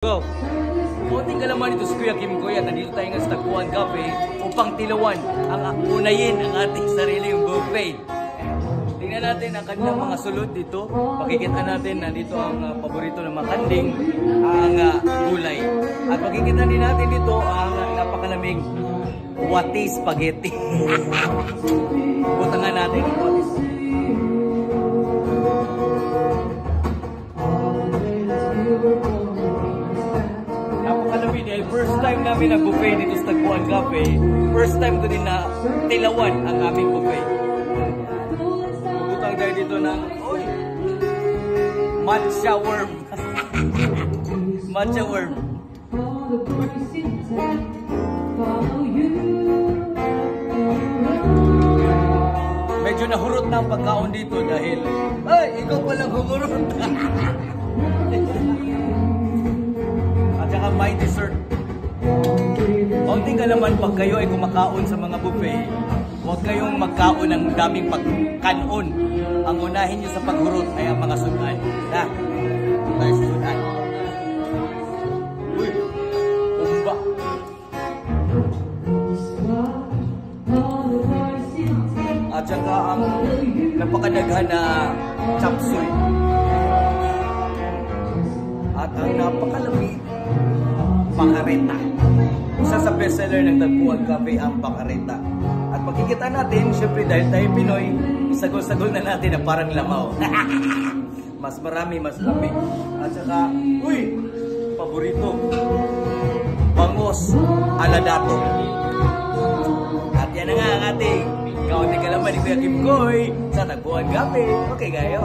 Go! Kunting kalaman ito si Kuya Kim Koy at nandito tayo nga sa Tagpuan Cafe upang tilawan ang unayin ang ating sariling buffet. Tingnan natin ang kanilang mga sulod dito. Makikita natin na dito ang paborito ng mga kanding, ang gulay. At makikita din natin dito ang napakalamig wati spaghetti. Butangan natin ang wati spaghetti. First time namin nag-buffet dito sa Tagpuan Cafe. First time ko din na tilawan ang aming buffet. Bubutang tayo dito ng matcha worm. Matcha worm. Medyo nahurot na ang pagkaon dito dahil ikaw palang humurot. At saka may dessert. Kaunting ka naman pag kayo ay kumakaon sa mga buffet, huwag kayong magkaon ng daming pagkanon. Ang unahin nyo sa paghurot ay ang mga sudan. Tayo sudan. Uy! Umba! At saka ang napakadaghan na chop suey. At ang napakalamig bakareta. Isa sa bestseller ng Tagpuan Cafe ang bakareta. At makikita natin, syempre dahil tayo Pinoy, isagol-sagol na natin na parang lamaw. Mas marami, mas lami. At saka, paborito, bangos aladato. At yan na nga ang ating kaunting kalaman ni Kuya Kim Koy sa Tagpuan Cafe. Okay, gayo.